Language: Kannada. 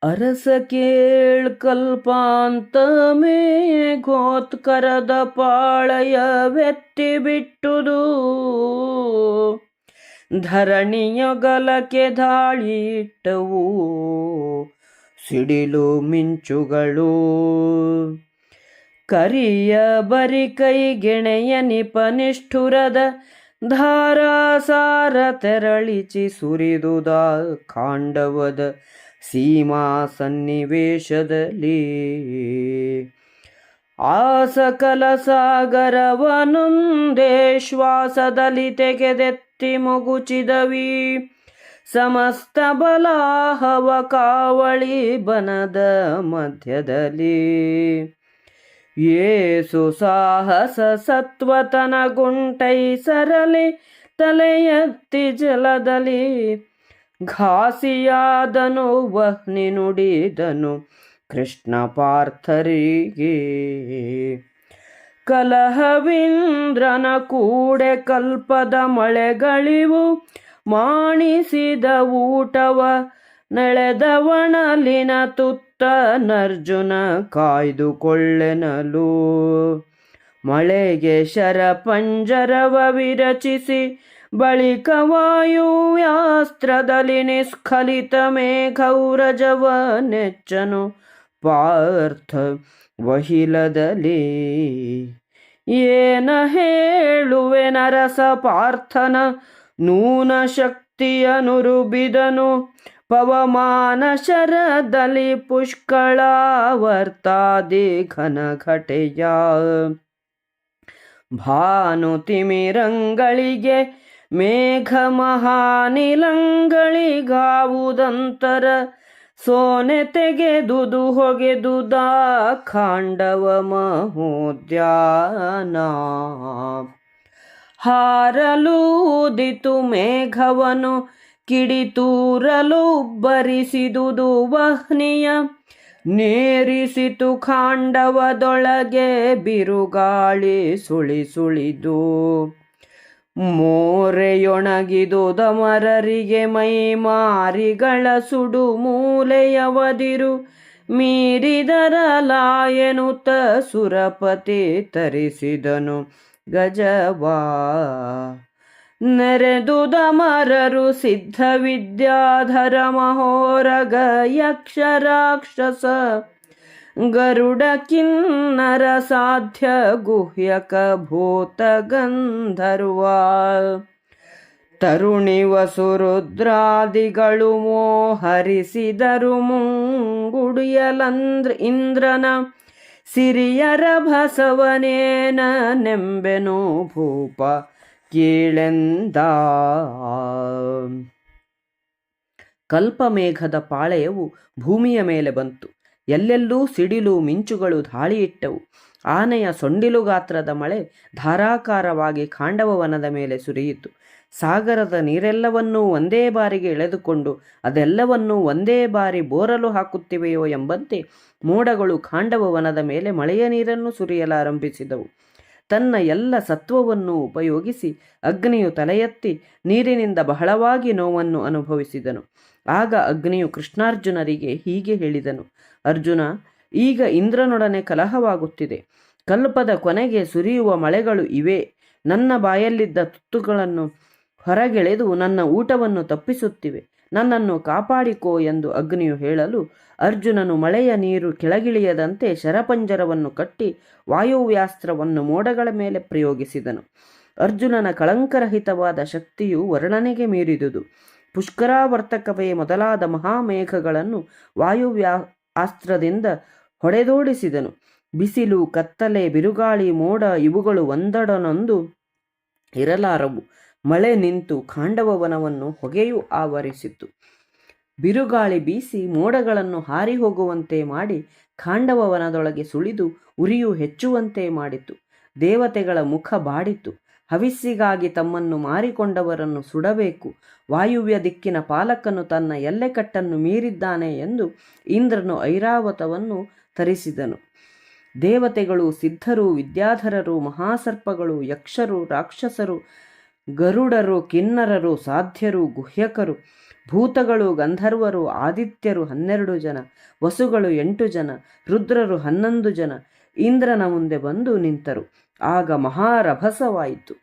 ಅರಸ ಕೇಳ್ ಕಲ್ಪಾಂತಮೇ ಗೋತ್ಕರದ ಪಾಳಯವೆತ್ತಿ ಬಿಟ್ಟುದು ಧರಣಿಯೊಗಲಕ್ಕೆ ಧಾಳಿಟ್ಟವು ಸಿಡಿಲು ಮಿಂಚುಗಳು. ಕರಿಯ ಬರಿ ಕೈಗೆಣೆಯ ನಿಪನಿಷ್ಠುರದ ಧಾರಾಸಾರ ತೆರಳಿಚಿ ಸುರಿದುದ ಖಾಂಡವದ ಸೀಮಾ ಸನ್ನಿವೇಶದಲ್ಲಿ ಆ ಸಕಲ ಸಾಗರವನೊಂದೇ ಶ್ವಾಸದಲ್ಲಿ ತೆಗೆದೆತ್ತಿ ಮುಗುಚಿದವಿ ಸಮಸ್ತ ಬಲಾಹವ ಕಾವಳಿ ಬನದ ಮಧ್ಯದಲ್ಲಿ. ಏಸು ಸಾಹಸ ಸತ್ವತನ ಗುಂಟೈಸರಲಿ ತಲೆಯೆತ್ತಿ ಜಲದಲ್ಲಿ ಘಾಸಿಯಾದನು ವಹ್ನಿ ನುಡಿದನು ಕೃಷ್ಣ ಪಾರ್ಥರಿಗೆ. ಕಲಹವಿಂದ್ರನ ಕೂಡೆ ಕಲ್ಪದ ಮಳೆಗಳಿವು ಮಾಣಿಸಿದ ಊಟವ ನೆಳೆದವಣಲಿನ ತುತ್ತನರ್ಜುನ ಕಾಯ್ದುಕೊಳ್ಳೆನಲು. ಮಳೆಗೆ ಶರಪಂಜರವ ವಿರಚಿಸಿ ಬಳಿಕ ವಾಯುವ್ಯಾಸ್ತ್ರದಲ್ಲಿ ನಿಸ್ಖಲಿತ ಮೇಘೌರಜವ ನೆಚ್ಚನು ಪಾರ್ಥ ವಹಿಲದಲ್ಲಿ. ಏನ ಹೇಳುವೆ ನರಸ ಪಾರ್ಥನ ನೂನ ಶಕ್ತಿಯನುರುಬಿದನು ಪವಮಾನ ಶರದಲ್ಲಿ ಪುಷ್ಕಳಾವರ್ತಾದಿ ಘನಘಟೆಯ. ಭಾನು ತಿಮಿರಂಗಳಿಗೆ ಮೇಘ ಮಹಾನಿಲಂಗಳಿಗಾವುದಂತರ ಸೋನೆ ತೆಗೆದುದು ಹೊಗೆದುದ ಖಾಂಡವ ಮಹೋದ್ಯಾನ. ಹಾರಲೂದಿತು ಮೇಘವನು ಕಿಡಿತೂರಲು ಬರಿಸಿದುದು ವಹ್ನಿಯ ನೇರಿಸಿತು ಖಾಂಡವದೊಳಗೆ ಬಿರುಗಾಳಿ ಸುಳಿ ಸುಳಿದು. ಮೋರೆಯೊಣಗಿದುದ ಮರರಿಗೆ ಮೈ ಮಾರಿಗಳ ಸುಡು ಮೂಲೆಯವದಿರು ಮೀರಿದರಲಾಯನುತ ಸುರಪತಿ ತರಿಸಿದನು ಗಜವಾ. ನೆರೆದುದ ಮರರು ಸಿದ್ಧ ವಿದ್ಯಾಧರ ಮಹೋರಗ ಯಕ್ಷ ರಾಕ್ಷಸ ಗರುಡ ಕಿನ್ನರ ಸಾಧ್ಯ ಗುಹ್ಯಕ ಭೂತ ಗಂಧರ್ವ. ತರುಣಿ ವಸುರುದ್ರಾದಿಗಳು ಮೋಹರಿಸಿದರು ಮುಂಗುಡಿಯಲಂದ್ರ ಇಂದ್ರನ ಸಿರಿಯರ ಭಸವನೇನ ನೆಂಬೆನು ಭೂಪ ಕೀಳೆಂದ. ಕಲ್ಪಮೇಘದ ಪಾಳೆಯವು ಭೂಮಿಯ ಮೇಲೆ ಬಂತು. ಎಲ್ಲೆಲ್ಲೂ ಸಿಡಿಲು ಮಿಂಚುಗಳು ಧಾಳಿಯಿಟ್ಟವು. ಆನೆಯ ಸೊಂಡಿಲು ಗಾತ್ರದ ಮಳೆ ಧಾರಾಕಾರವಾಗಿ ಖಾಂಡವವನದ ಮೇಲೆ ಸುರಿಯಿತು. ಸಾಗರದ ನೀರೆಲ್ಲವನ್ನೂ ಒಂದೇ ಬಾರಿಗೆ ಎಳೆದುಕೊಂಡು ಅದೆಲ್ಲವನ್ನೂ ಒಂದೇ ಬಾರಿ ಬೋರಲು ಹಾಕುತ್ತಿವೆಯೋ ಎಂಬಂತೆ ಮೋಡಗಳು ಖಾಂಡವವನದ ಮೇಲೆ ಮಳೆಯ ನೀರನ್ನು ಸುರಿಯಲಾರಂಭಿಸಿದವು. ತನ್ನ ಎಲ್ಲ ಸತ್ವವನ್ನು ಉಪಯೋಗಿಸಿ ಅಗ್ನಿಯು ತಲೆಯೆತ್ತಿ ನೀರಿನಿಂದ ಬಹಳವಾಗಿ ನೋವನ್ನು ಅನುಭವಿಸಿದನು. ಆಗ ಅಗ್ನಿಯು ಕೃಷ್ಣಾರ್ಜುನರಿಗೆ ಹೀಗೆ ಹೇಳಿದನು: ಅರ್ಜುನ, ಈಗ ಇಂದ್ರನೊಡನೆ ಕಲಹವಾಗುತ್ತಿದೆ. ಕಲ್ಪದ ಕೊನೆಗೆ ಸುರಿಯುವ ಮಳೆಗಳು ಇವೆ. ನನ್ನ ಬಾಯಲ್ಲಿದ್ದ ತುತ್ತುಗಳನ್ನು ಹೊರಗೆಳೆದು ನನ್ನ ಊಟವನ್ನು ತಪ್ಪಿಸುತ್ತಿವೆ. ನನ್ನನ್ನು ಕಾಪಾಡಿಕೋ ಎಂದು ಅಗ್ನಿಯು ಹೇಳಲು ಅರ್ಜುನನು ಮಳೆಯ ನೀರು ಕೆಳಗಿಳಿಯದಂತೆ ಶರಪಂಜರವನ್ನು ಕಟ್ಟಿ ವಾಯುವ್ಯಾಸ್ತ್ರವನ್ನು ಮೋಡಗಳ ಮೇಲೆ ಪ್ರಯೋಗಿಸಿದನು. ಅರ್ಜುನನ ಕಳಂಕರಹಿತವಾದ ಶಕ್ತಿಯು ವರ್ಣನೆಗೆ ಮೀರಿದುದು. ಪುಷ್ಕರಾವರ್ತಕವೇ ಮೊದಲಾದ ಮಹಾಮೇಘಗಳನ್ನು ವಾಯುವ್ಯಾಸ್ತ್ರದಿಂದ ಹೊಡೆದೋಡಿಸಿದನು. ಬಿಸಿಲು, ಕತ್ತಲೆ, ಬಿರುಗಾಳಿ, ಮೋಡ ಇವುಗಳು ಒಂದೊಡನೊಂದು ಇರಲಾರವು. ಮಳೆ ನಿಂತು ಖಾಂಡವವನವನ್ನು ಹೊಗೆಯು ಆವರಿಸಿತು. ಬಿರುಗಾಳಿ ಬೀಸಿ ಮೋಡಗಳನ್ನು ಹಾರಿ ಹೋಗುವಂತೆ ಮಾಡಿ ಖಾಂಡವವನದೊಳಗೆ ಸುಳಿದು ಉರಿಯು ಹೆಚ್ಚುವಂತೆ ಮಾಡಿತು. ದೇವತೆಗಳ ಮುಖ ಬಾಡಿತು. ಹವಿಸ್ಸಿಗಾಗಿ ತಮ್ಮನ್ನು ಮಾರಿಕೊಂಡವರನ್ನು ಸುಡಬೇಕು. ವಾಯುವ್ಯ ದಿಕ್ಕಿನ ಪಾಲಕನು ತನ್ನ ಎಲ್ಲೆಕಟ್ಟನ್ನು ಮೀರಿದ್ದಾನೆ ಎಂದು ಇಂದ್ರನು ಐರಾವತವನ್ನು ತರಿಸಿದನು. ದೇವತೆಗಳು, ಸಿದ್ಧರು, ವಿದ್ಯಾಧರರು, ಮಹಾಸರ್ಪಗಳು, ಯಕ್ಷರು, ರಾಕ್ಷಸರು, ಗರುಡರು, ಕಿನ್ನರರು, ಸಾಧ್ಯರು, ಗುಹ್ಯಕರು, ಭೂತಗಳು, ಗಂಧರ್ವರು, ಆದಿತ್ಯರು 12 ಜನ, ವಸುಗಳು 8 ಜನ, ರುದ್ರರು 11 ಜನ ಇಂದ್ರನ ಮುಂದೆ ಬಂದು ನಿಂತರು. ಆಗ ಮಹಾರಭಸವಾಯಿತು.